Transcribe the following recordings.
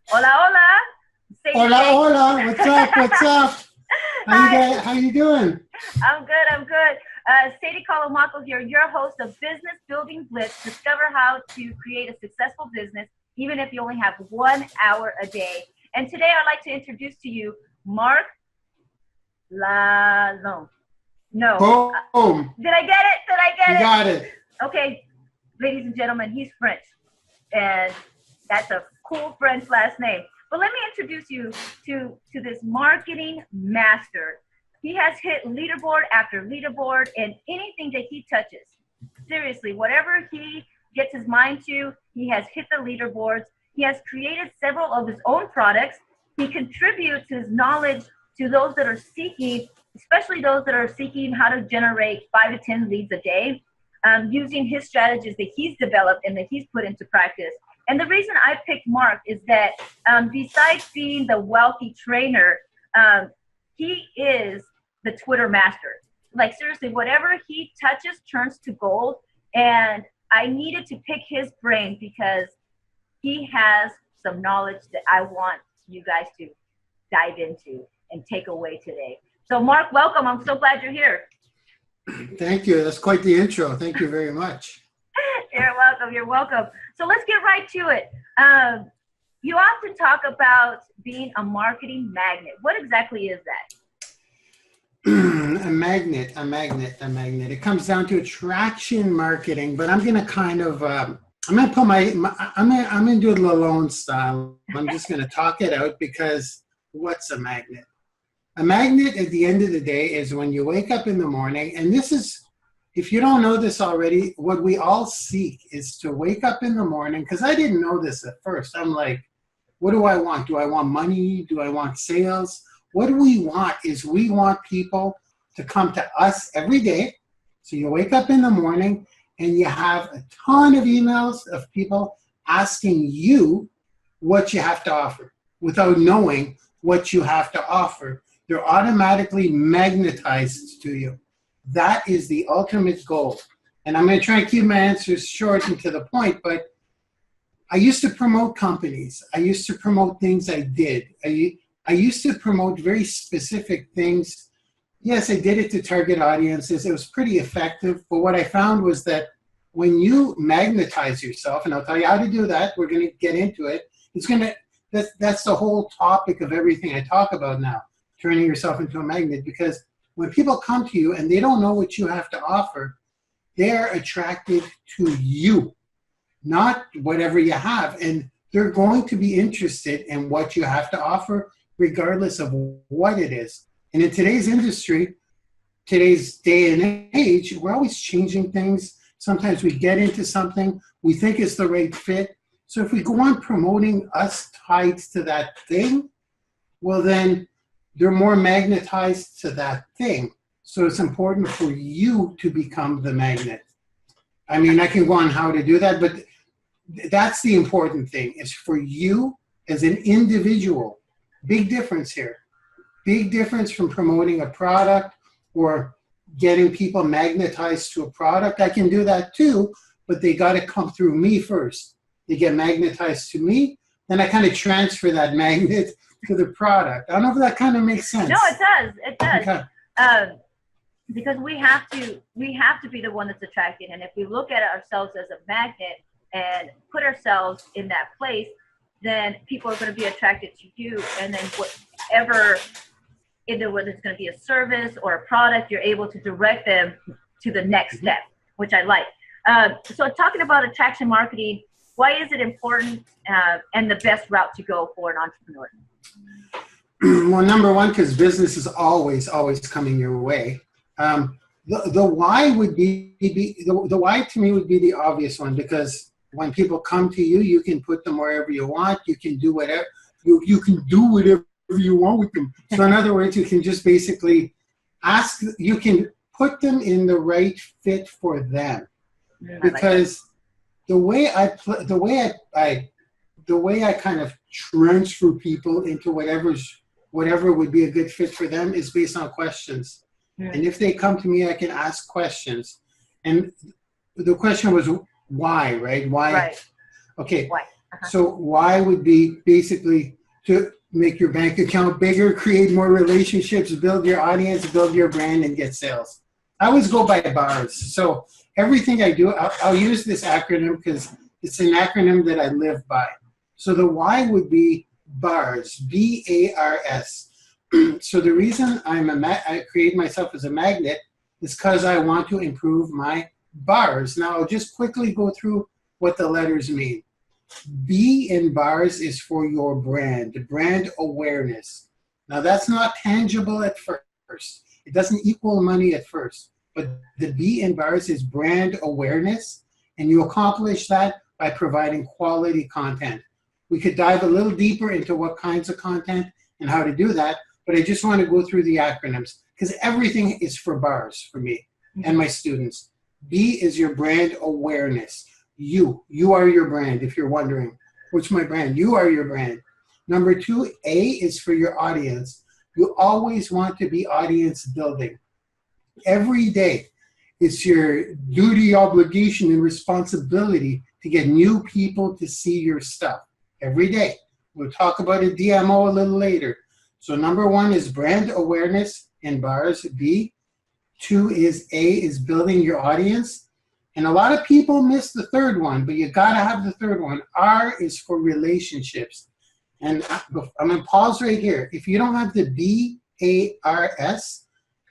Hola, hola. Sadie. Hola, hola. What's up? What's up? How you doing? I'm good. Sadie Calamaco here, your host of Business Building Blitz. Discover how to create a successful business, even if you only have 1 hour a day. And today I'd like to introduce to you Marc Lalonde. No. Boom. Did I get it? You got it. Okay, ladies and gentlemen, he's French. And that's a cool French last name. But let me introduce you to this marketing master. He has hit leaderboard after leaderboard in anything that he touches. Seriously, whatever he gets his mind to, he has hit the leaderboards. He has created several of his own products. He contributes his knowledge to those that are seeking, especially those that are seeking how to generate 5 to 10 leads a day, using his strategies that he's developed and that he's put into practice. And the reason I picked Marc is that besides being the wealthy trainer, he is the Twitter master. Like seriously, whatever he touches turns to gold. And I needed to pick his brain because he has some knowledge that I want you guys to dive into and take away today. So Marc, welcome. I'm so glad you're here. Thank you. That's quite the intro. Thank you very much. You're welcome. So let's get right to it. You often talk about being a marketing magnet. What exactly is that? A magnet. It comes down to attraction marketing, but I'm going to kind of, I'm going to put I'm going to do it Lalonde style. I'm just going to talk it out because what's a magnet? A magnet at the end of the day is when you wake up in the morning, and this is, if you don't know this already, what we all seek is to wake up in the morning, because I didn't know this at first. I'm like, what do I want? Do I want money? Do I want sales? What we want is we want people to come to us every day. So you wake up in the morning and you have a ton of emails of people asking you what you have to offer without knowing what you have to offer. They're automatically magnetized to you. That is the ultimate goal. And I'm going to try and keep my answers short and to the point, but I used to promote companies. I used to promote things I did. I used to promote very specific things. Yes, I did it to target audiences. It was pretty effective. But what I found was that when you magnetize yourself, and I'll tell you how to do that, we're going to get into it. That's the whole topic of everything I talk about now, turning yourself into a magnet, because when people come to you and they don't know what you have to offer, they're attracted to you, not whatever you have. And they're going to be interested in what you have to offer, regardless of what it is. And in today's industry, today's day and age, we're always changing things. Sometimes we get into something we think is the right fit. So if we go on promoting us tied to that thing, well then, they're more magnetized to that thing. So it's important for you to become the magnet. I mean, I can go on how to do that, but that's the important thing, is for you as an individual. Big difference here. Big difference from promoting a product or getting people magnetized to a product. I can do that too, but they got to come through me first. They get magnetized to me, then I kind of transfer that magnet to the product. I don't know if that kind of makes sense. No, it does. Okay. Because we have to be the one that's attracted. And if we look at ourselves as a magnet and put ourselves in that place, then people are going to be attracted to you. And then whatever, either whether it's going to be a service or a product, you're able to direct them to the next step, which I like. So talking about attraction marketing, why is it important and the best route to go for an entrepreneur? Well, number one, because business is always coming your way. The why would be the why to me would be the obvious one, because when people come to you, you can put them wherever you want. You can do whatever you can do whatever you want with them. So in other words, you can just basically ask. You can put them in the right fit for them, because the way I kind of transfer people into whatever would be a good fit for them is based on questions. And if they come to me, I can ask questions. And the question was, why, right? Why? Right. Okay. Why? Uh-huh. So why would be basically to make your bank account bigger, create more relationships, build your audience, build your brand, and get sales. I always go by bars. So everything I do, I'll use this acronym because it's an acronym that I live by. So the why would be bars, B-A-R-S. So the reason I create myself as a magnet is because I want to improve my bars. Now I'll just quickly go through what the letters mean. B in bars is for your brand awareness. Now that's not tangible at first. It doesn't equal money at first. But the B in bars is brand awareness, and you accomplish that by providing quality content. We could dive a little deeper into what kinds of content and how to do that, but I just want to go through the acronyms because everything is for bars for me and my students. B is your brand awareness. You are your brand, if you're wondering. What's my brand? You are your brand. Number 2, A is for your audience. You always want to be audience building. Every day, it's your duty, obligation, and responsibility to get new people to see your stuff. Every day. We'll talk about a DMO a little later. So number 1 is brand awareness in bars, B. 2 is A is building your audience. And a lot of people miss the third one, but you gotta have the third one. R is for relationships. And I'm gonna pause right here. If you don't have the B-A-R-S,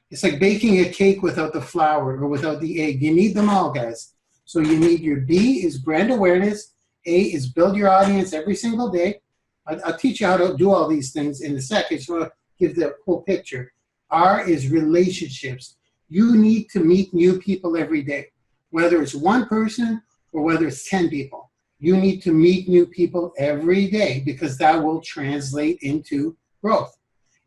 it's like baking a cake without the flour or without the egg. You need them all, guys. So you need your B is brand awareness. A is build your audience every single day. I'll teach you how to do all these things in a second. So I'll give the whole picture. R is relationships. You need to meet new people every day. Whether it's one person or whether it's 10 people, you need to meet new people every day because that will translate into growth.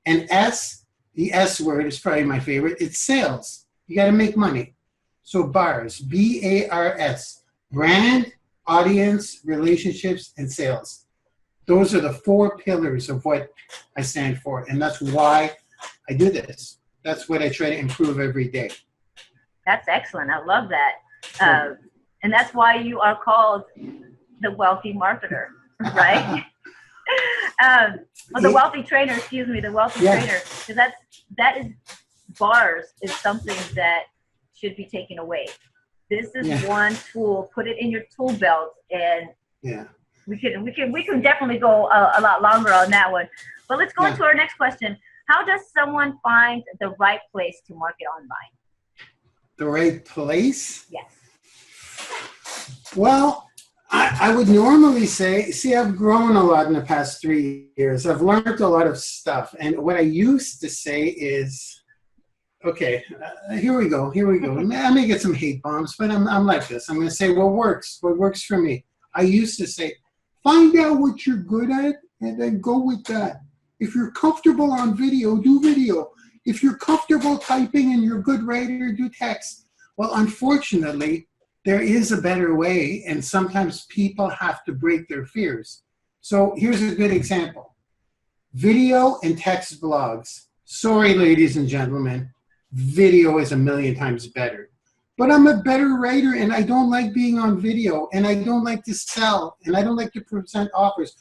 And S, the S word is probably my favorite. It's sales. You got to make money. So bars, B-A-R-S, brand, audience, relationships, and sales. Those are the 4 pillars of what I stand for. And that's why I do this. That's what I try to improve every day. That's excellent. I love that. And that's why you are called the wealthy marketer, right? Well, the wealthy trainer, excuse me, the wealthy trainer, because that is bars is something that should be taken away. This is one tool. Put it in your tool belt, and we can definitely go a lot longer on that one. But let's go into our next question. How does someone find the right place to market online? The right place? Yes. Well, I would normally say, see, I've grown a lot in the past 3 years. I've learned a lot of stuff. And what I used to say is, okay, here we go. I may get some hate bombs, but I'm like this. I'm going to say what works for me. I used to say, find out what you're good at and then go with that. If you're comfortable on video, do video. If you're comfortable typing and you're a good writer, do text. Well, unfortunately, there is a better way, and sometimes people have to break their fears. So here's a good example. Video and text blogs. Sorry, ladies and gentlemen, video is a million times better. But I'm a better writer, and I don't like being on video, and I don't like to sell, and I don't like to present offers.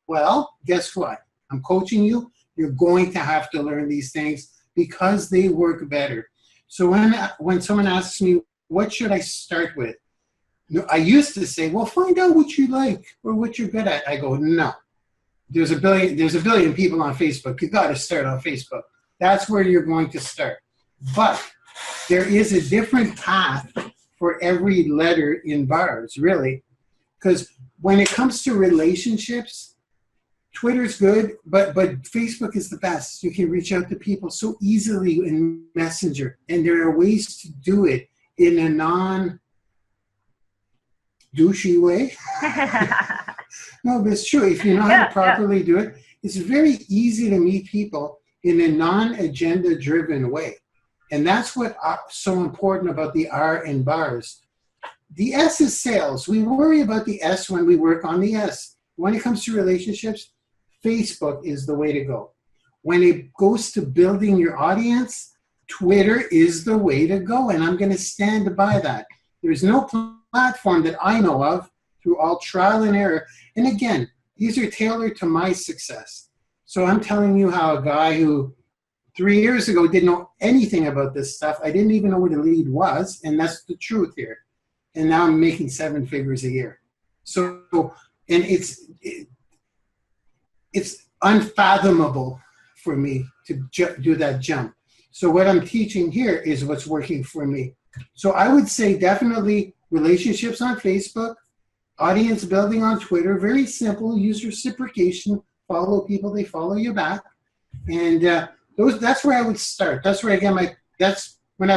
Well, guess what? I'm coaching you. You're going to have to learn these things because they work better. So when someone asks me, what should I start with? I used to say, well, find out what you like or what you're good at. I go, no. There's a billion people on Facebook. You got to start on Facebook. That's where you're going to start. But there is a different path for every letter in bars, really. Because when it comes to relationships, Twitter's good, but Facebook is the best. You can reach out to people so easily in Messenger. And there are ways to do it in a non-douchey way. No, but it's true. If you know how to properly do it, it's very easy to meet people in a non-agenda driven way. And that's what's so important about the R in bars. The S is sales. We worry about the S when we work on the S. When it comes to relationships, Facebook is the way to go. When it goes to building your audience, Twitter is the way to go. And I'm going to stand by that. There's no platform that I know of through all trial and error. And again, these are tailored to my success. So I'm telling you how a guy who 3 years ago didn't know anything about this stuff, I didn't even know what a lead was, and that's the truth here. And now I'm making 7 figures a year. So, and it's unfathomable for me to do that jump. So what I'm teaching here is what's working for me. So I would say definitely relationships on Facebook, audience building on Twitter, very simple, use reciprocation, follow people, they follow you back. And that's where I would start. That's where I get that's when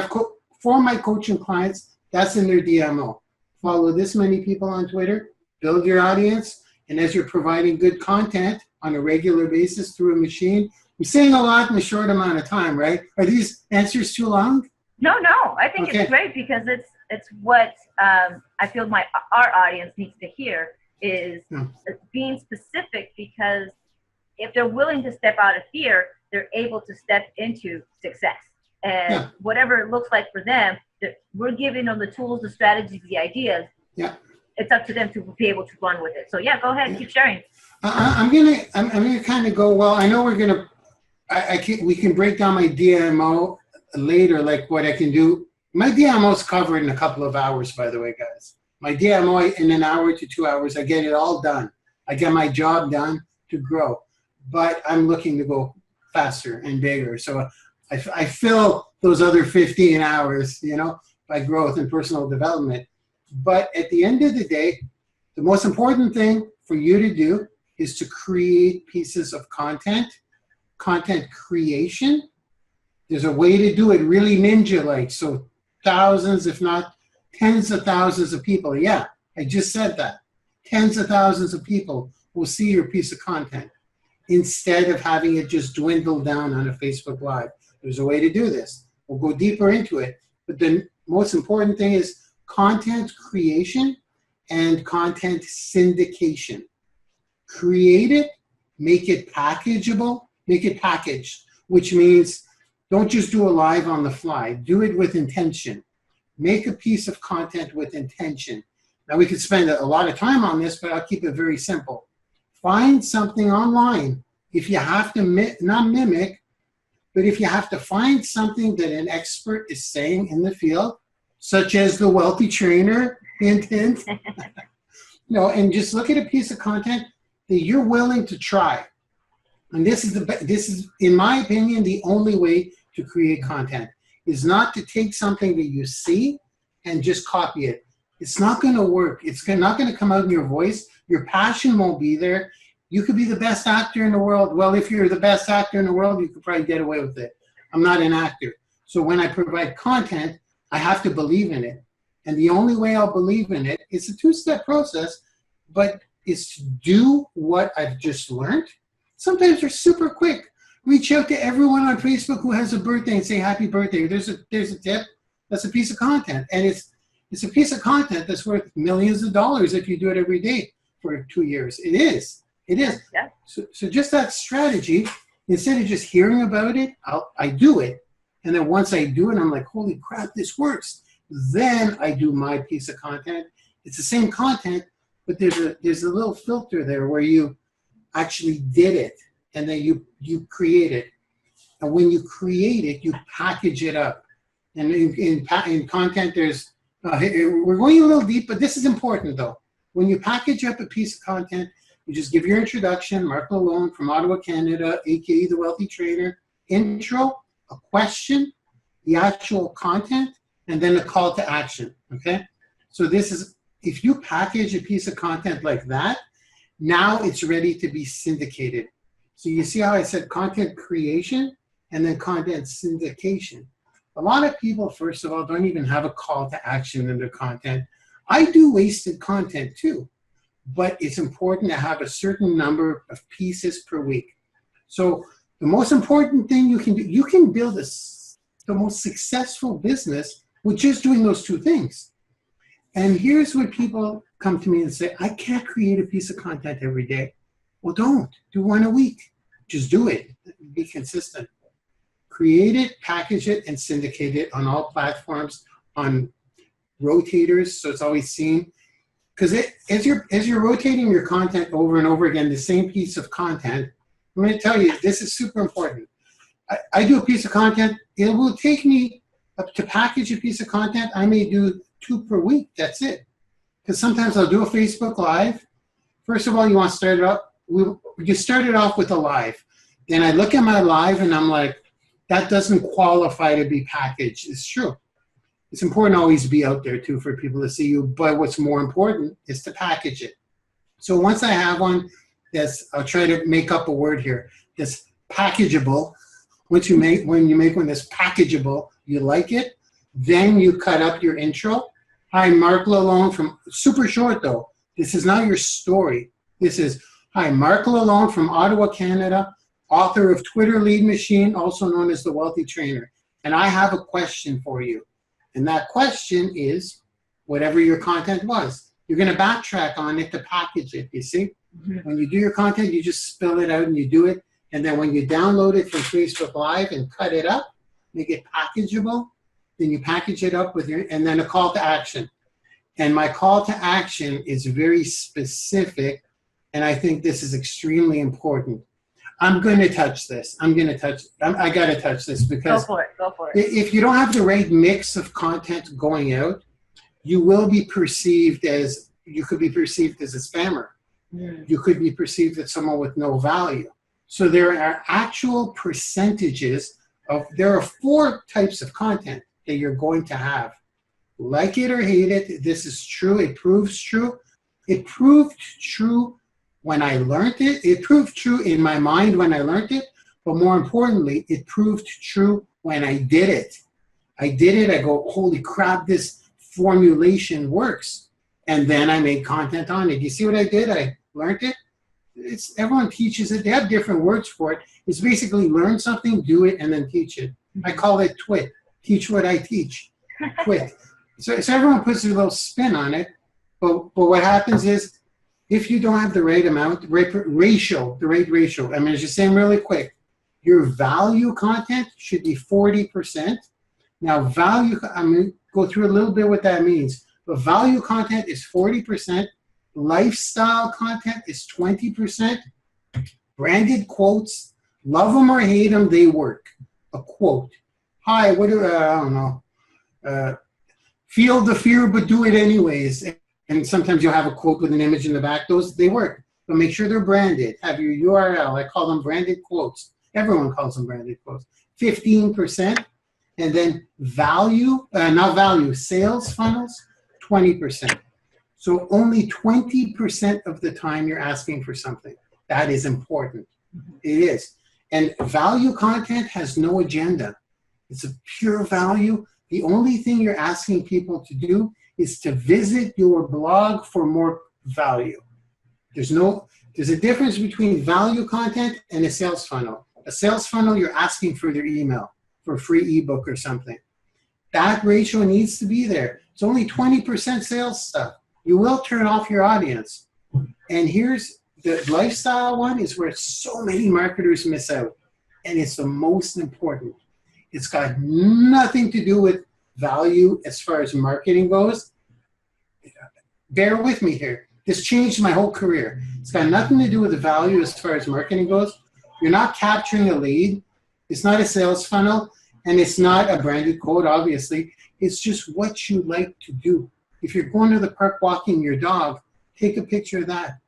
for my coaching clients, that's in their DMO. Follow this many people on Twitter, build your audience, and as you're providing good content on a regular basis through a machine, I'm saying a lot in a short amount of time, right? Are these answers too long? No, I think it's great because it's what I feel our audience needs to hear is being specific, because if they're willing to step out of fear, they're able to step into success. And whatever it looks like for them, we're giving them the tools, the strategies, the ideas. Yeah. It's up to them to be able to run with it. So go ahead, keep sharing. I'm gonna kind of go. Well, I know we can break down my DMO later, like what I can do. My DMO is covered in a couple of hours, by the way, guys. My DMO in an hour to 2 hours, I get it all done. I get my job done to grow, but I'm looking to go faster and bigger. So I fill those other 15 hours, by growth and personal development. But at the end of the day, the most important thing for you to do is to create pieces of content creation. There's a way to do it really ninja-like. So thousands, if not tens of thousands of people. Yeah, I just said that. Tens of thousands of people will see your piece of content instead of having it just dwindle down on a Facebook Live. There's a way to do this. We'll go deeper into it. But the most important thing is content creation and content syndication. Create it, make it packageable, make it packaged, which means don't just do a live on the fly. Do it with intention. Make a piece of content with intention. Now, we could spend a lot of time on this, but I'll keep it very simple. Find something online. If you have to not mimic, but if you have to find something that an expert is saying in the field, such as the wealthy trainer, hint, hint, and just look at a piece of content that you're willing to try. And this is, in my opinion, the only way to create content is not to take something that you see and just copy it. It's not going to work. It's not going to come out in your voice. Your passion won't be there. You could be the best actor in the world. Well, if you're the best actor in the world, you could probably get away with it. I'm not an actor. So when I provide content, I have to believe in it. And the only way I'll believe in it, it's a 2-step process, but it's to do what I've just learned. Sometimes they're super quick. Reach out to everyone on Facebook who has a birthday and say happy birthday. There's a tip. That's a piece of content. And it's a piece of content that's worth millions of dollars if you do it every day for 2 years. It is. Yeah. So just that strategy, instead of just hearing about it, I do it. And then once I do it, I'm like, holy crap, this works. Then I do my piece of content. It's the same content, but there's a little filter there where you actually did it, and then you create it. And when you create it, you package it up. And in content, we're going a little deep, but this is important though. When you package up a piece of content, you just give your introduction, Marc Lalonde from Ottawa, Canada, aka the Wealthy Trainer, intro, a question, the actual content, and then a call to action, okay? So if you package a piece of content like that, now it's ready to be syndicated. So you see how I said content creation and then content syndication. A lot of people, first of all, don't even have a call to action in their content. I do wasted content too, but it's important to have a certain number of pieces per week. So the most important thing you can do, you can build the most successful business with just doing those two things. And here's what people come to me and say, I can't create a piece of content every day. Well, don't. Do one a week. Just do it. Be consistent. Create it, package it, and syndicate it on all platforms, on rotators, so it's always seen. Because as you're rotating your content over and over again, the same piece of content, I'm going to tell you, this is super important. I do a piece of content. It will take me to package a piece of content. I may do 2 per week. That's it. Because sometimes I'll do a Facebook Live. First of all, you want to start it off. You start it off with a live. Then I look at my live and I'm like, that doesn't qualify to be packaged. It's true. It's important to always be out there too for people to see you. But what's more important is to package it. So once I have one that's, I'll try to make up a word here, that's packageable. When you make one that's packageable, you like it, then you cut up your intro. Hi, Marc Lalonde from, super short though. This is not your story. This is, hi, Marc Lalonde from Ottawa, Canada, author of Twitter Lead Machine, also known as the Wealthy Trainer. And I have a question for you. And that question is, whatever your content was. You're going to backtrack on it to package it, you see? Mm-hmm. When you do your content, you just spill it out and you do it. And then when you download it from Facebook Live and cut it up, make it packageable, then you package it up with your, and then a call to action. And my call to action is very specific, and I think this is extremely important. I'm going to touch this. I got to touch this because go for it. If you don't have the right mix of content going out, you will be perceived as, you could be perceived as a spammer. Mm. You could be perceived as someone with no value. So there are actual percentages of, there are 4 types of content that you're going to have. Like it or hate it, this is true. It proves true. It proved true when I learned it. It proved true in my mind when I learned it. But more importantly, it proved true when I did it. I did it. I go, holy crap, this formulation works. And then I made content on it. You see what I did? I learned it. Everyone teaches it. They have different words for it. It's basically learn something, do it, and then teach it. I call it TWIT. Teach what I teach. TWIT. So everyone puts their little spin on it. But what happens is, if you don't have the right amount, the right ratio, I'm going to just say them really quick. Your value content should be 40%. Now value, I'm going to go through a little bit what that means. But value content is 40%. Lifestyle content is 20%. Branded quotes, love them or hate them, they work. A quote. Hi, what do, I don't know. Feel the fear, but do it anyways. And sometimes you'll have a quote with an image in the back. Those, they work. But make sure they're branded. Have your URL. I call them branded quotes. Everyone calls them branded quotes. 15%. And then value, not value, sales funnels, 20%. So only 20% of the time you're asking for something. That is important. It is. And value content has no agenda. It's a pure value. The only thing you're asking people to do is to visit your blog for more value. There's a difference between value content and a sales funnel. A sales funnel, you're asking for their email for a free ebook or something. That ratio needs to be there. It's only 20% sales stuff. You will turn off your audience. And here's the lifestyle one, is where so many marketers miss out. And it's the most important. It's got nothing to do with value as far as marketing goes. Bear with me here. This changed my whole career. It's got nothing to do with the value as far as marketing goes. You're not capturing a lead. It's not a sales funnel. And it's not a branded quote, obviously. It's just what you like to do. If you're going to the park walking your dog, take a picture of that.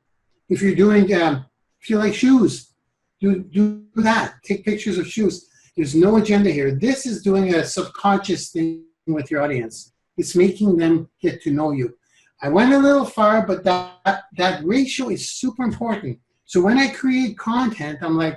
If you're doing, if you like shoes, do that. Take pictures of shoes. There's no agenda here. This is doing a subconscious thing with your audience. It's making them get to know you. I went a little far, but that ratio is super important. So when I create content, I'm like,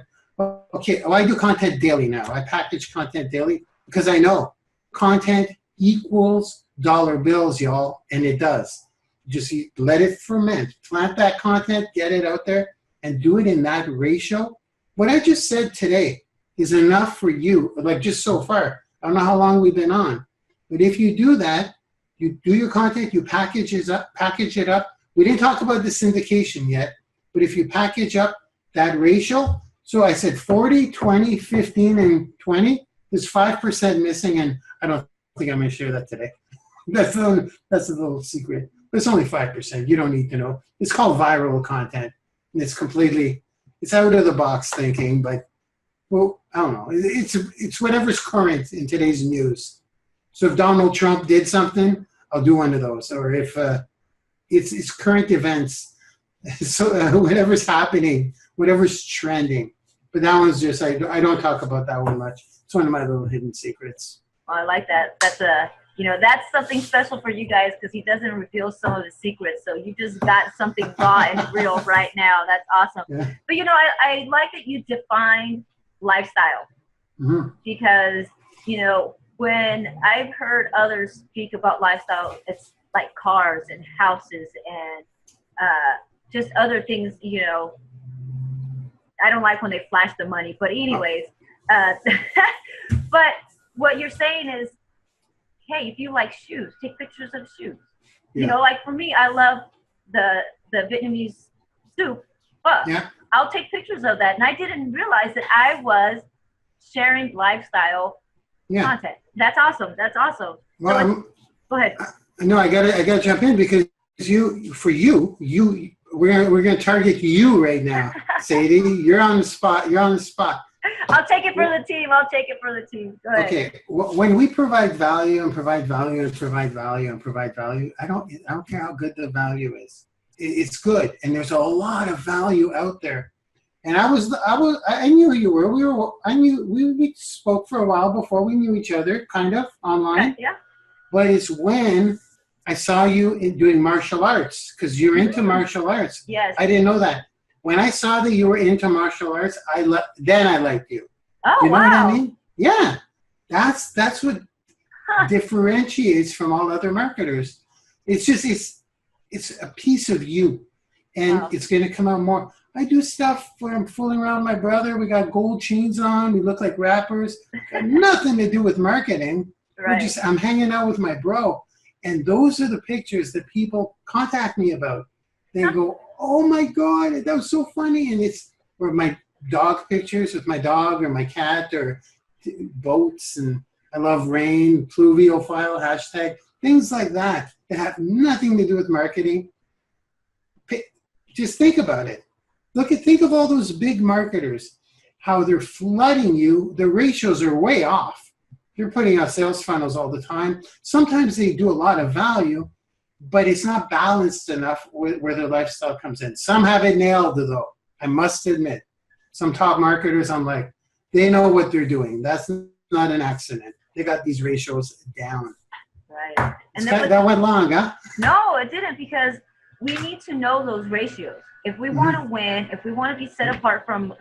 okay, I do content daily now. I package content daily because I know content equals dollar bills, y'all, and it does. Just let it ferment. Plant that content, get it out there, and do it in that ratio. What I just said today is enough for you, like just so far. I don't know how long we've been on. But if you do that, you do your content, you package it up. We didn't talk about the syndication yet, but if you package up that ratio, so I said 40, 20, 15, and 20, there's 5% missing, and I don't think I'm going to share that today. That's a little secret. But it's only 5%. You don't need to know. It's called viral content. And it's out of the box thinking, but well, I don't know. It's whatever's current in today's news. So if Donald Trump did something, I'll do one of those. Or if it's current events, so whatever's happening, whatever's trending. But that one's just I don't talk about that one much. It's one of my little hidden secrets. Well, I like that. That's something special for you guys because he doesn't reveal some of his secrets. So you just got something raw and real right now. That's awesome. Yeah. But I like that you defined lifestyle because when I've heard others speak about lifestyle, it's like cars and houses and just other things. I don't like when they flash the money, but anyways, but what you're saying is, hey, if you like shoes, take pictures of shoes. Yeah. Like for me, I love the Vietnamese soup, but I'll take pictures of that. And I didn't realize that I was sharing lifestyle content. That's awesome. Well, so go ahead. No, I gotta jump in because we're gonna target you right now, Sadie. You're on the spot. I'll take it for the team. Go ahead. Okay. When we provide value and provide value and provide value and provide value, I don't care how good the value is. It's good, and there's a lot of value out there. And I knew who you were. We spoke for a while before we knew each other, kind of online. Yeah. But it's when I saw you doing martial arts because you're into martial arts. Yes. I didn't know that. When I saw that you were into martial arts, then I liked you. Oh, you know wow. what I mean? Yeah. That's what differentiates from all other marketers. It's just it's a piece of you, and it's going to come out more. I do stuff where I'm fooling around with my brother. We got gold chains on. We look like rappers. Got nothing to do with marketing. Right. I'm hanging out with my bro. And those are the pictures that people contact me about. They go, oh my God, that was so funny. And or my dog pictures with my dog or my cat or boats. And I love rain, pluviophile, hashtag, things like that have nothing to do with marketing. Just think about it. Think of all those big marketers, how they're flooding you. The ratios are way off. They're putting out sales funnels all the time. Sometimes they do a lot of value, but it's not balanced enough where their lifestyle comes in. Some have it nailed, though, I must admit. Some top marketers, I'm like, they know what they're doing. That's not an accident. They got these ratios down. Right. And that went long, huh? No, it didn't, because we need to know those ratios. If we want to win, if we want to be set apart from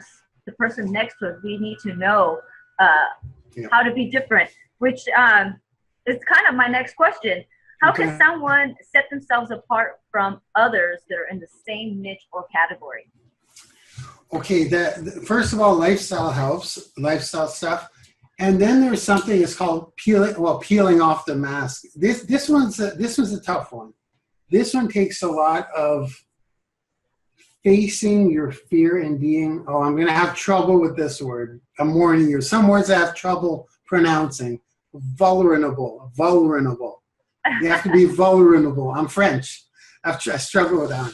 the person next to us, we need to know how to be different, which is kind of my next question. How can someone set themselves apart from others that are in the same niche or category? Okay, first of all, lifestyle helps, lifestyle stuff. And then there's something that's called peeling off the mask. This one's a tough one. This one takes a lot of facing your fear and being, I'm going to have trouble with this word. I'm warning you. Some words I have trouble pronouncing. Vulnerable. You have to be vulnerable. I'm French. I struggle with that.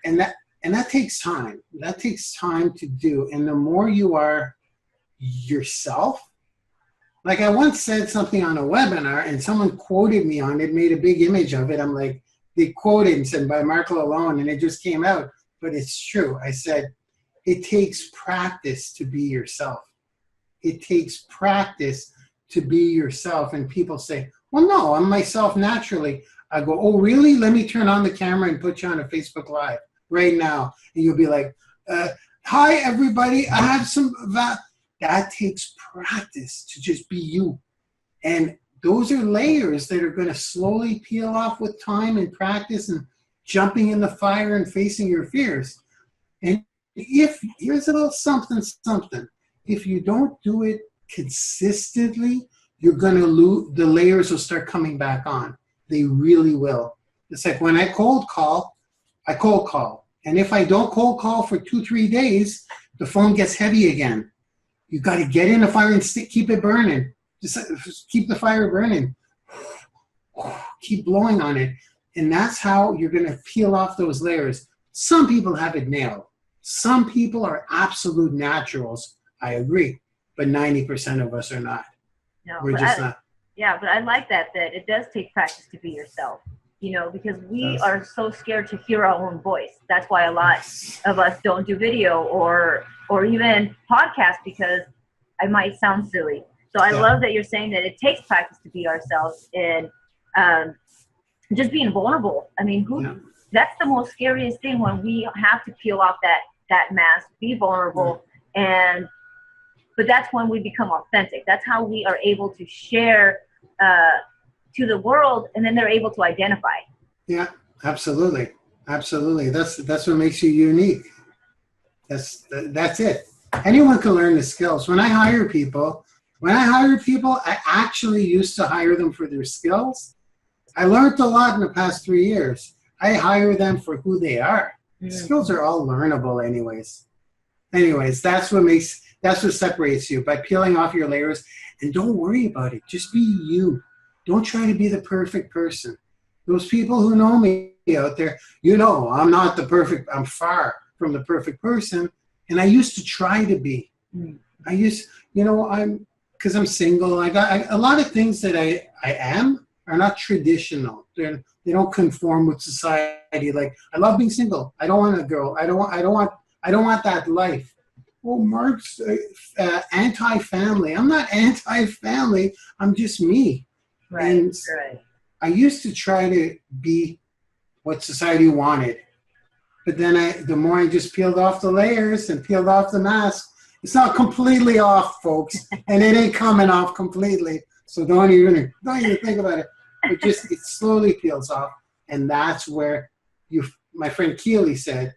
And that takes time. That takes time to do. And the more you are yourself, like I once said something on a webinar and someone quoted me on it, made a big image of it. I'm like, they quoted and said by Marc Lalonde, and it just came out. But it's true. I said, it takes practice to be yourself. It takes practice to be yourself. And people say, well, no, I'm myself naturally. I go, oh, really? Let me turn on the camera and put you on a Facebook Live right now. And you'll be like, hi, everybody. I have some that takes practice to just be you. And those are layers that are going to slowly peel off with time and practice and jumping in the fire and facing your fears. And here's a little something, if you don't do it consistently, you're going to lose, the layers will start coming back on. They really will. It's like when I cold call. And if I don't cold call for 2-3 days, the phone gets heavy again. You got to get in the fire and keep it burning. Just keep the fire burning. keep blowing on it. And that's how you're going to peel off those layers. Some people have it nailed. Some people are absolute naturals. I agree. But 90% of us are not. No, We're just not. Yeah, but I like that it does take practice to be yourself, because we are so scared to hear our own voice. That's why a lot of us don't do video or even podcast, because I might sound silly. So I love that you're saying that it takes practice to be ourselves and just being vulnerable. I mean, that's the most scariest thing, when we have to peel off that mask, be vulnerable, but that's when we become authentic. That's how we are able to share to the world, and then they're able to identify. Yeah, absolutely. Absolutely. That's what makes you unique. That's it. Anyone can learn the skills. When I hire people, I actually used to hire them for their skills. I learned a lot in the past 3 years. I hire them for who they are. Skills are all learnable anyways. That's what separates you, by peeling off your layers. And don't worry about it. Just be you. Don't try to be the perfect person. Those people who know me out there, I'm not the perfect, I'm far from the perfect person. And I used to try to be. Because I'm single. I got a lot of things that I am are not traditional. They don't conform with society. Like, I love being single. I don't want a girl. I don't want that life. Oh, Mark's anti-family. I'm not anti-family. I'm just me. Right. And I used to try to be what society wanted. But then the more I just peeled off the layers and peeled off the mask, it's not completely off, folks. And it ain't coming off completely. So don't even think about it. It slowly peels off. And that's where my friend Keely said,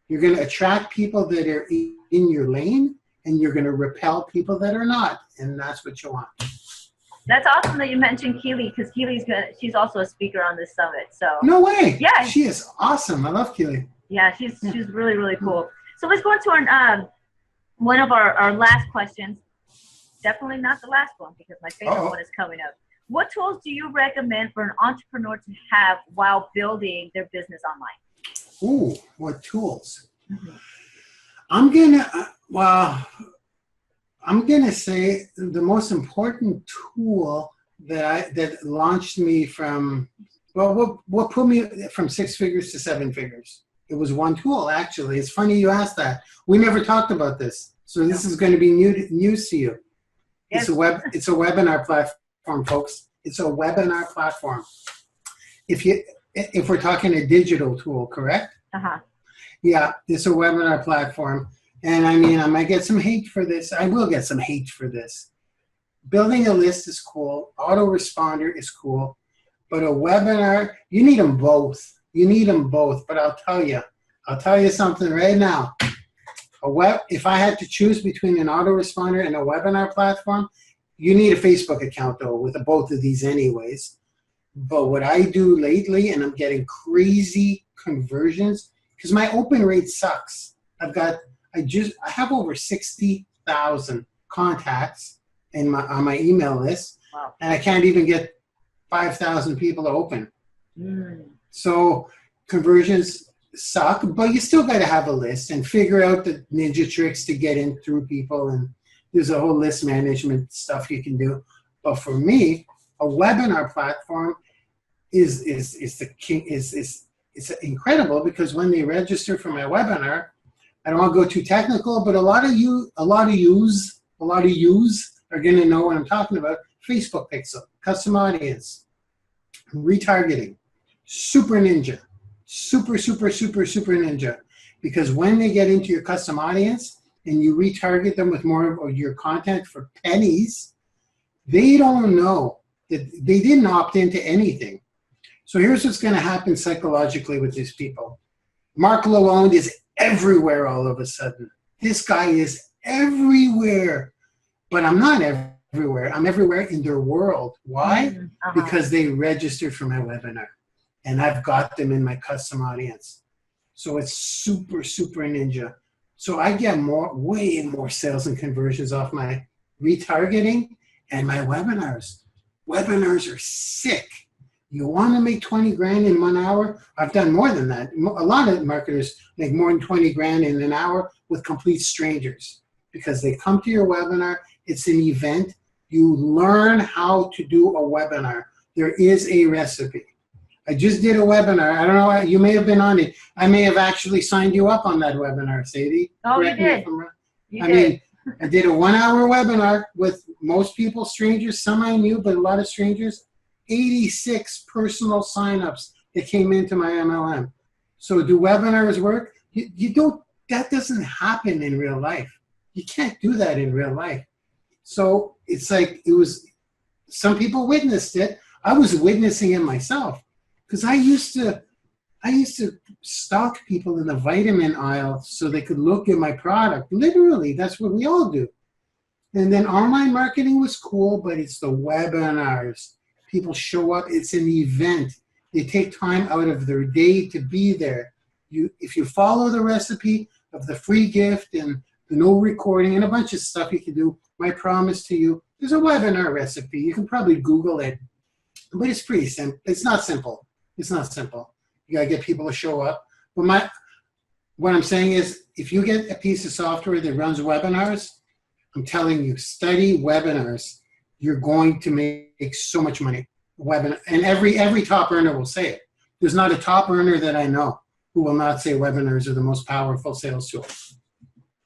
you're going to attract people that are in your lane, and you're going to repel people that are not. And that's what you want. That's awesome that you mentioned Keely, because she's also a speaker on this summit. So no way. Yeah. She is awesome. I love Keely. Yeah, she's really, really cool. So let's go into our one of our last questions. Definitely not the last one, because my favorite one is coming up. What tools do you recommend for an entrepreneur to have while building their business online? Ooh, what tools? Mm-hmm. I'm gonna say the most important tool that launched me from, what put me from 6 figures to 7 figures. It was one tool, actually. It's funny you asked that. We never talked about this, so this is going to be news to you. Yes. It's a webinar platform, folks. It's a webinar platform. If we're talking a digital tool, correct? Yeah, it's a webinar platform. And I mean, I might get some hate for this. I will get some hate for this. Building a list is cool. Autoresponder is cool. But a webinar, you need them both. But I'll tell you something right now. If I had to choose between an autoresponder and a webinar platform, you need a Facebook account, though, with both of these anyways. But what I do lately, and I'm getting crazy conversions, because my open rate sucks. I have over 60,000 contacts on my email list. Wow. And I can't even get 5,000 people to open. So conversions suck, but you still got to have a list and figure out the ninja tricks to get in through people. And there's a whole list management stuff you can do. But for me, a webinar platform is the king. It's incredible, because when they register for my webinar, I don't want to go too technical, but a lot of yous are going to know what I'm talking about. Facebook Pixel, custom audience, retargeting, super ninja, super ninja. Because when they get into your custom audience and you retarget them with more of your content for pennies, they don't know that they didn't opt into anything. So here's what's going to happen psychologically with these people. Marc Lalonde is everywhere all of a sudden. This guy is everywhere. But I'm not everywhere. I'm everywhere in their world. Why? Because they registered for my webinar. And I've got them in my custom audience. So it's super ninja. So I get way more sales and conversions off my retargeting and my webinars. Webinars are sick. You want to make 20 grand in 1 hour? I've done more than that. A lot of marketers make more than 20 grand in an hour with complete strangers because they come to your webinar. It's an event. You learn how to do a webinar. There is a recipe. I just did a webinar. I don't know, you may have been on it. I may have actually signed you up on that webinar, Sadie. Oh, Correct you me did. if I'm wrong. You I did. mean, I did a 1 hour webinar with most people, strangers, some I knew, but a lot of strangers. 86 personal signups that came into my MLM. So do webinars work? You don't, that doesn't happen in real life. You can't do that in real life. So it's like, it was, some people witnessed it. I was witnessing it myself because I used to stalk people in the vitamin aisle so they could look at my product. Literally, that's what we all do. And then online marketing was cool, but it's the webinars. People show up. It's an event. They take time out of their day to be there. If you follow the recipe of the free gift and the no recording and a bunch of stuff you can do, my promise to you, there's a webinar recipe. You can probably Google it, but it's pretty simple. It's not simple. It's not simple. You gotta get people to show up. But what I'm saying is, if you get a piece of software that runs webinars, I'm telling you, study webinars. You're going to make so much money. Webinar, and every top earner will say it. There's not a top earner that I know who will not say webinars are the most powerful sales tool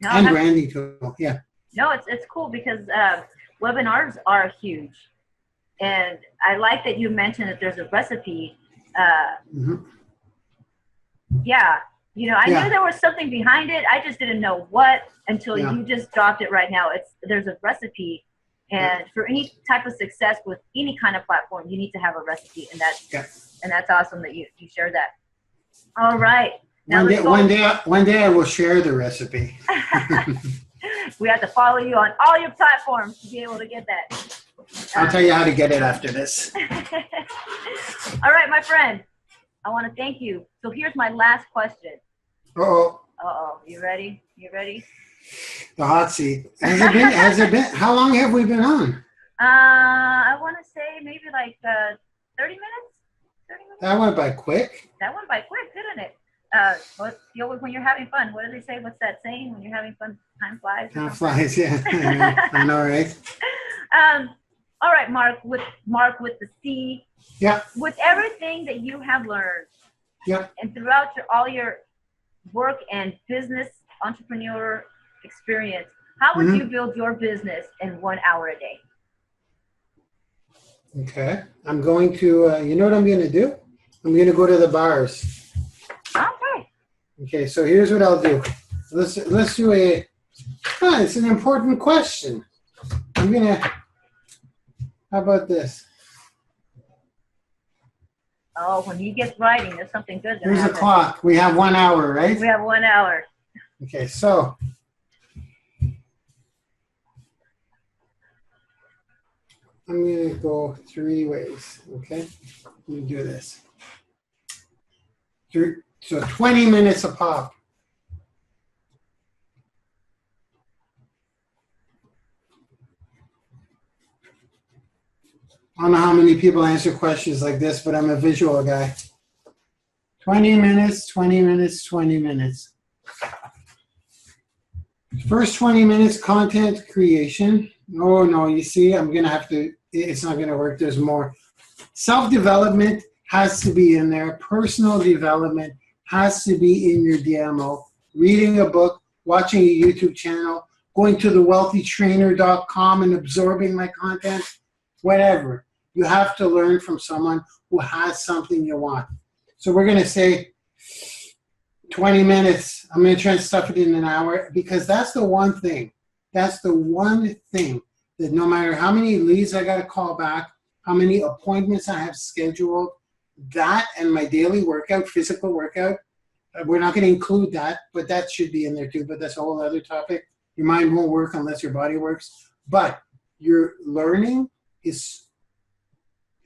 and branding tool. Yeah. No, it's cool because webinars are huge, and I like that you mentioned that there's a recipe. Yeah, you know, I knew there was something behind it. I just didn't know what until you just dropped it right now. There's a recipe, and for any type of success with any kind of platform, you need to have a recipe, and that's awesome that you shared that. All right. Now one day I will share the recipe. We have to follow you on all your platforms to be able to get that. I'll tell you how to get it after this. All right, my friend. I want to thank you. So here's my last question. Uh-oh. You ready? You ready? The hot seat. Has it been? How long have we been on? I want to say maybe like 30 minutes. 30 minutes. That went by quick. That went by quick, didn't it? When you're having fun, what do they say? What's that saying? When you're having fun, time flies. Time flies, yeah. I know, right? All right, Mark with the C. Yeah. With everything that you have learned, and throughout all your work and business entrepreneur experience, how would you build your business in 1 hour a day? Okay. I'm going to, you know what I'm going to do? I'm going to go to the bars. Okay. Okay, so here's what I'll do. Let's do it's an important question. How about this? Oh, when he gets writing, there's something good. Here's a clock. We have 1 hour, right? We have 1 hour. Okay, so I'm going to go 3 ways, okay? Let me do this. So 20 minutes a pop. I don't know how many people answer questions like this, but I'm a visual guy. 20 minutes, 20 minutes, 20 minutes. First 20 minutes, content creation. Oh, no, you see, it's not going to work. There's more. Self-development has to be in there. Personal development has to be in your DMO. Reading a book, watching a YouTube channel, going to thewealthytrainer.com and absorbing my content, whatever. You have to learn from someone who has something you want. So we're going to say 20 minutes. I'm going to try and stuff it in an hour because that's the one thing. That's the one thing that no matter how many leads I got to call back, how many appointments I have scheduled, that and my daily workout, physical workout, we're not going to include that, but that should be in there too. But that's a whole other topic. Your mind won't work unless your body works. But your learning is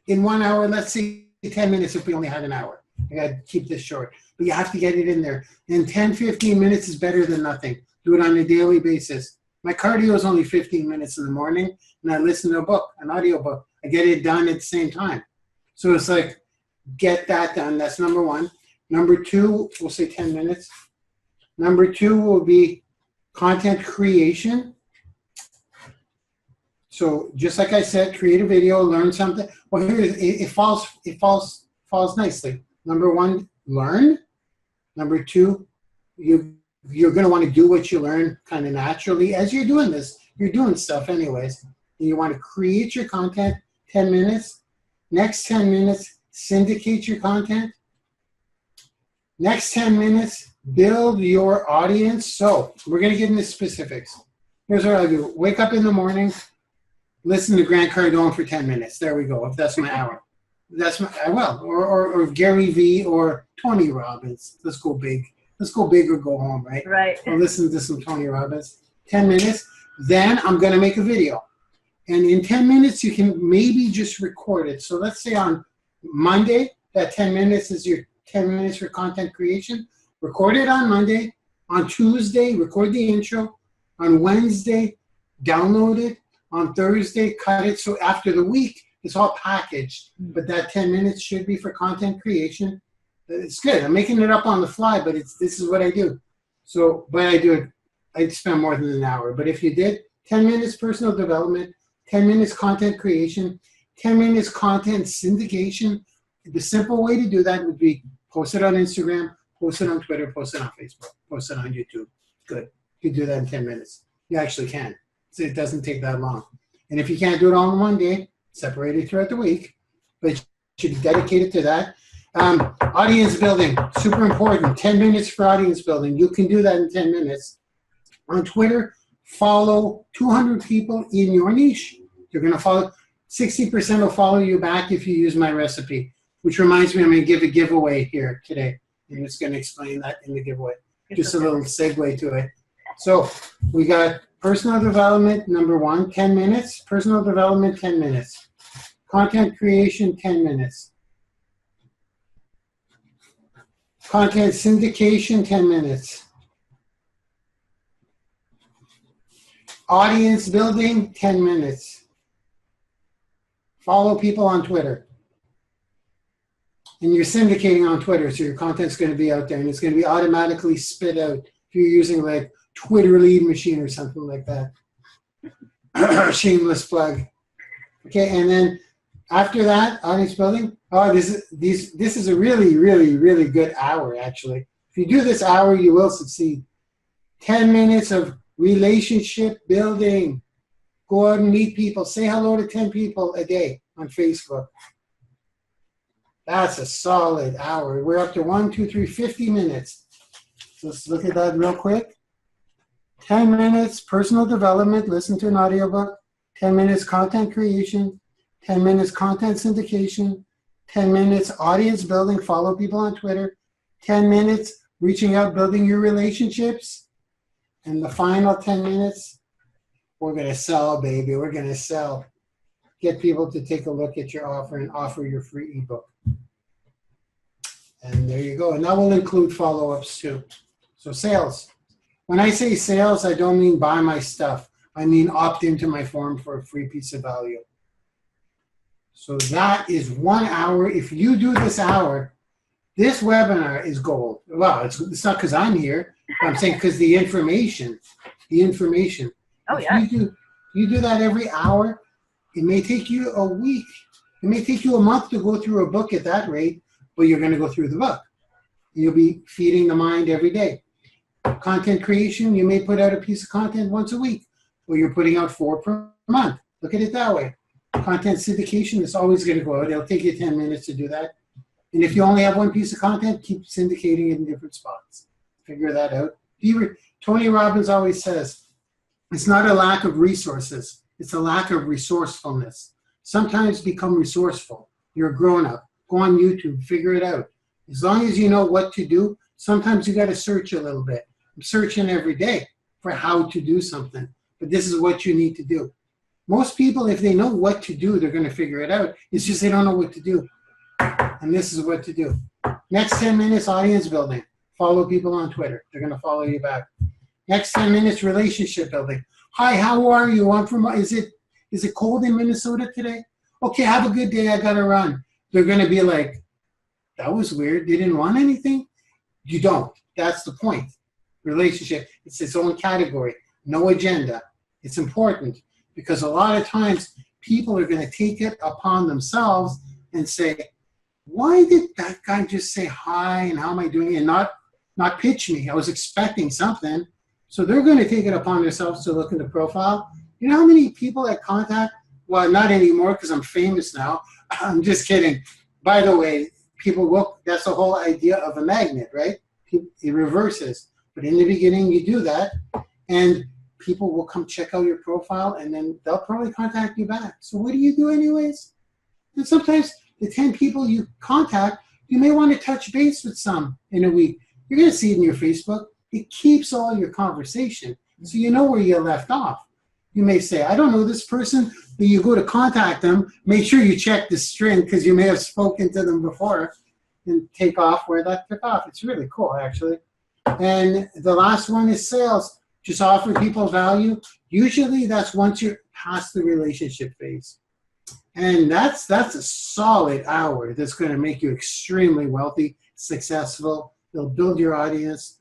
in 1 hour, let's say 10 minutes if we only had an hour. I got to keep this short. But you have to get it in there. And 10, 15 minutes is better than nothing. Do it on a daily basis. My cardio is only 15 minutes in the morning, and I listen to a book, an audio book. I get it done at the same time. So it's like, get that done. That's number one. Number two, we'll say 10 minutes. Number two will be content creation. So just like I said, create a video, learn something. Well, here it falls nicely. Number one, learn. Number two, you're going to want to do what you learn kind of naturally as you're doing this. You're doing stuff anyways. And you want to create your content, 10 minutes. Next 10 minutes, syndicate your content. Next 10 minutes, build your audience. So we're going to get into specifics. Here's what I do. Wake up in the morning, listen to Grant Cardone for 10 minutes. There we go. If that's my hour. I will. Or Gary Vee or Tony Robbins. Let's go big. Let's go big or go home, right? Right. I'll listen to some Tony Robbins. 10 minutes. Then I'm going to make a video. And in 10 minutes, you can maybe just record it. So let's say on Monday, that 10 minutes is your 10 minutes for content creation. Record it on Monday. On Tuesday, record the intro. On Wednesday, download it. On Thursday, cut it. So after the week, it's all packaged. But that 10 minutes should be for content creation. It's good. I'm making it up on the fly, but this is what I do. So, but I do it. I'd spend more than an hour. But if you did, 10 minutes personal development, 10 minutes content creation, 10 minutes content syndication. The simple way to do that would be post it on Instagram, post it on Twitter, post it on Facebook, post it on YouTube. Good. You can do that in 10 minutes. You actually can. So it doesn't take that long. And if you can't do it all in one day, separate it throughout the week. But you should be dedicated to that. Audience building, super important. 10 minutes for audience building. You can do that in 10 minutes. On Twitter, follow 200 people in your niche. You're going to follow, 60% will follow you back if you use my recipe, which reminds me I'm going to give a giveaway here today. I'm just going to explain that in the giveaway. Just a little segue to it. So we got personal development, number one, 10 minutes. Personal development, 10 minutes. Content creation, 10 minutes. Content syndication, 10 minutes. Audience building, 10 minutes. Follow people on Twitter. And you're syndicating on Twitter, so your content's going to be out there, and it's going to be automatically spit out if you're using like Twitter lead machine or something like that. Shameless plug. Okay, and then after that, audience building. Oh, this is a really, really, really good hour, actually. If you do this hour, you will succeed. 10 minutes of relationship building. Go out and meet people. Say hello to 10 people a day on Facebook. That's a solid hour. We're up to 50 minutes. So let's look at that real quick. 10 minutes personal development. Listen to an audiobook. 10 minutes content creation. 10 minutes content syndication. 10 minutes audience building. Follow people on Twitter. 10 minutes reaching out, building your relationships. And the final 10 minutes, we're going to sell, baby. We're going to sell. Get people to take a look at your offer and offer your free ebook. And there you go. And that will include follow-ups too. So sales. When I say sales, I don't mean buy my stuff. I mean opt into my form for a free piece of value. So that is 1 hour. If you do this hour, this webinar is gold. Well, it's not because I'm here. I'm saying because the information. Oh, yeah. You do that every hour. It may take you a week. It may take you a month to go through a book at that rate, but you're going to go through the book. You'll be feeding the mind every day. Content creation, you may put out a piece of content once a week, or you're putting out 4 per month. Look at it that way. Content syndication is always going to go out. It'll take you 10 minutes to do that. And if you only have one piece of content, keep syndicating it in different spots. Figure that out. Tony Robbins always says, it's not a lack of resources. It's a lack of resourcefulness. Sometimes become resourceful. You're a grown-up. Go on YouTube. Figure it out. As long as you know what to do, sometimes you got to search a little bit. I'm searching every day for how to do something. But this is what you need to do. Most people, if they know what to do, they're going to figure it out. It's just they don't know what to do. And this is what to do. Next 10 minutes, audience building. Follow people on Twitter. They're going to follow you back. Next 10 minutes, relationship building. Hi, how are you? I'm from, is it cold in Minnesota today? Okay, have a good day. I got to run. They're going to be like, that was weird. They didn't want anything. You don't. That's the point. Relationship, it's its own category. No agenda. It's important because a lot of times people are going to take it upon themselves and say, why did that guy just say hi and how am I doing and not pitch me? I was expecting something. So they're going to take it upon themselves to look in the profile. You know how many people I contact? Well, not anymore because I'm famous now. I'm just kidding. By the way, people will, that's the whole idea of a magnet, right? It reverses. But in the beginning, you do that, and people will come check out your profile, and then they'll probably contact you back. So what do you do anyways? And sometimes the 10 people you contact, you may want to touch base with some in a week. You're going to see it in your Facebook. It keeps all your conversation, so you know where you left off. You may say, I don't know this person, but you go to contact them. Make sure you check the string because you may have spoken to them before and take off where that took off. It's really cool, actually. And the last one is sales. Just offer people value. Usually that's once you're past the relationship phase. And that's a solid hour that's going to make you extremely wealthy, successful. It'll build your audience.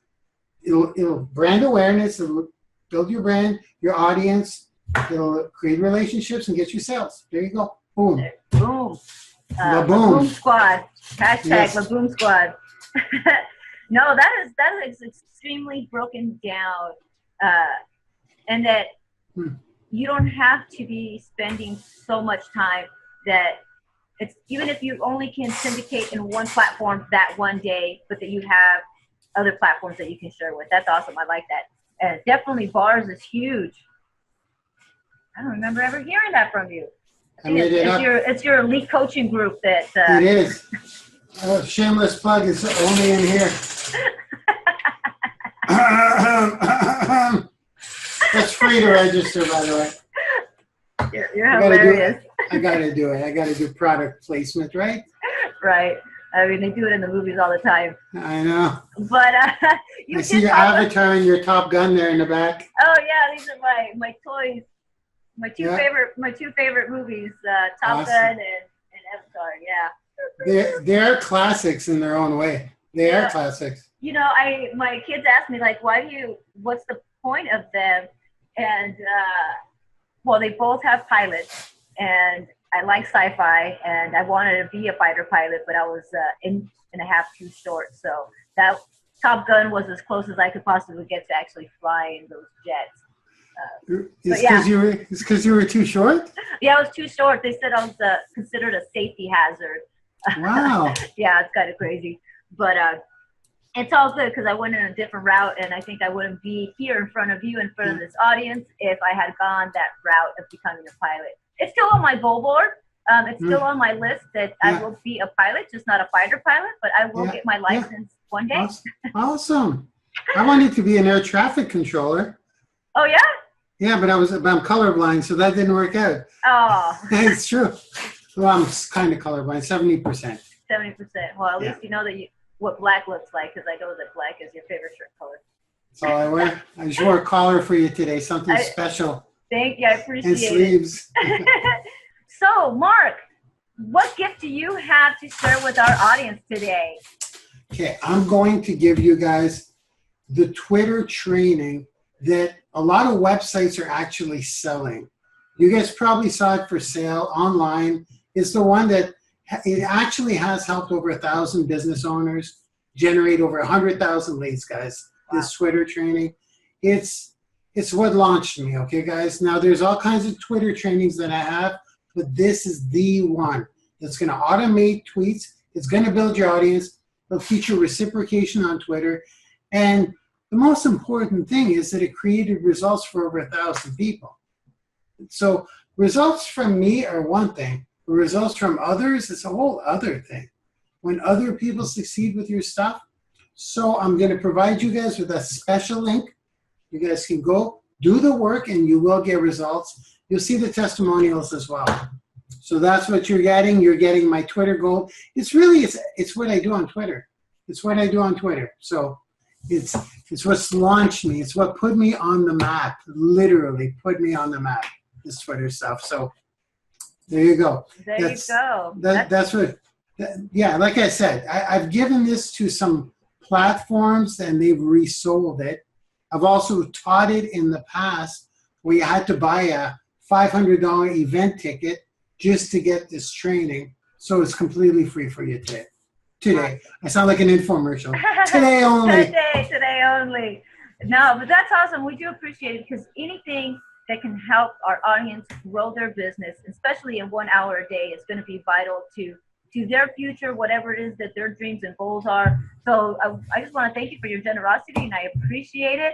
It'll brand awareness. It'll build your brand, your audience. It'll create relationships and get you sales. There you go. Boom. Boom. Boom Squad. Hashtag yes. Boom Squad. No, that is extremely broken down, and that you don't have to be spending so much time that it's, even if you only can syndicate in one platform that one day, but that you have other platforms that you can share with. That's awesome. I like that. And definitely bars is huge. I don't remember ever hearing that from you. I think it's your elite coaching group that. It is. Oh, shameless plug is only in here. That's free to register, by the way. You're hilarious. I gotta do it. I gotta do product placement, right? Right. I mean, they do it in the movies all the time. I know. But I see your avatar and your Top Gun there in the back. Oh yeah, these are my toys. My two favorite movies, Top awesome. Gun and Avatar. Yeah. They are classics in their own way. They are classics. You know, my kids ask me like, what's the point of them? And well, they both have pilots, and I like sci-fi, and I wanted to be a fighter pilot, but I was inch and a half too short. So that Top Gun was as close as I could possibly get to actually flying those jets. It's because you were too short? Yeah, I was too short. They said I was considered a safety hazard. Wow. Yeah, it's kind of crazy. But it's all good because I went in a different route, and I think I wouldn't be here in front of you, in front of this audience, if I had gone that route of becoming a pilot. It's still on my goal board. It's still on my list that I will be a pilot, just not a fighter pilot, but I will get my license one day. Awesome. I wanted to be an air traffic controller. Oh, yeah? Yeah, but I'm colorblind, so that didn't work out. Oh. It's true. Well, I'm kind of colorblind, 70%. 70%. Well, at least you know that what black looks like, because I know that black is your favorite shirt color. That's all I wear. I just wore a collar for you today, something special. Thank you. I appreciate it. And sleeves. So, Mark, what gift do you have to share with our audience today? Okay, I'm going to give you guys the Twitter training that a lot of websites are actually selling. You guys probably saw it for sale online. It's the one that it actually has helped over 1,000 business owners generate over 100,000 leads, guys. Wow. This Twitter training. It's what launched me, okay, guys? Now, there's all kinds of Twitter trainings that I have, but this is the one that's going to automate tweets. It's going to build your audience. It'll feature reciprocation on Twitter. And the most important thing is that it created results for over 1,000 people. So results from me are one thing. Results from others is a whole other thing. When other people succeed with your stuff. So I'm going to provide you guys with a special link. You guys can go do the work and you will get results. You'll see the testimonials as well. So that's what you're getting. You're getting my Twitter gold. It's what I do on Twitter. It's what I do on Twitter. So it's what's launched me. It's what put me on the map. Literally put me on the map. This Twitter stuff. So there you go. There you go. That's what Yeah, like I said, I've given this to some platforms and they've resold it. I've also taught it in the past where you had to buy a $500 event ticket just to get this training. So it's completely free for you today. Today. I sound like an infomercial. Today only. Today only. No, but that's awesome. We do appreciate it because anything that can help our audience grow their business, especially in 1 hour a day, is going to be vital to their future, whatever it is that their dreams and goals are. So I just want to thank you for your generosity, and I appreciate it.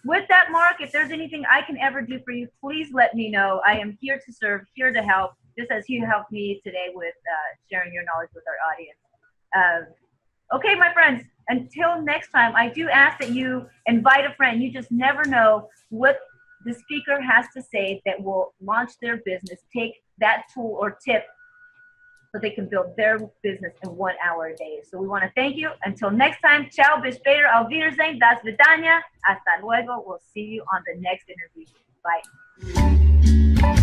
With that, Mark, if there's anything I can ever do for you, please let me know. I am here to serve, here to help, just as you helped me today with sharing your knowledge with our audience. Okay, my friends, until next time, I do ask that you invite a friend. You just never know what the speaker has to say that will launch their business. Take that tool or tip so they can build their business in 1 hour a day. So we want to thank you. Until next time, ciao, bis später, auf Wiedersehen, das Vidania, hasta luego. We'll see you on the next interview. Bye.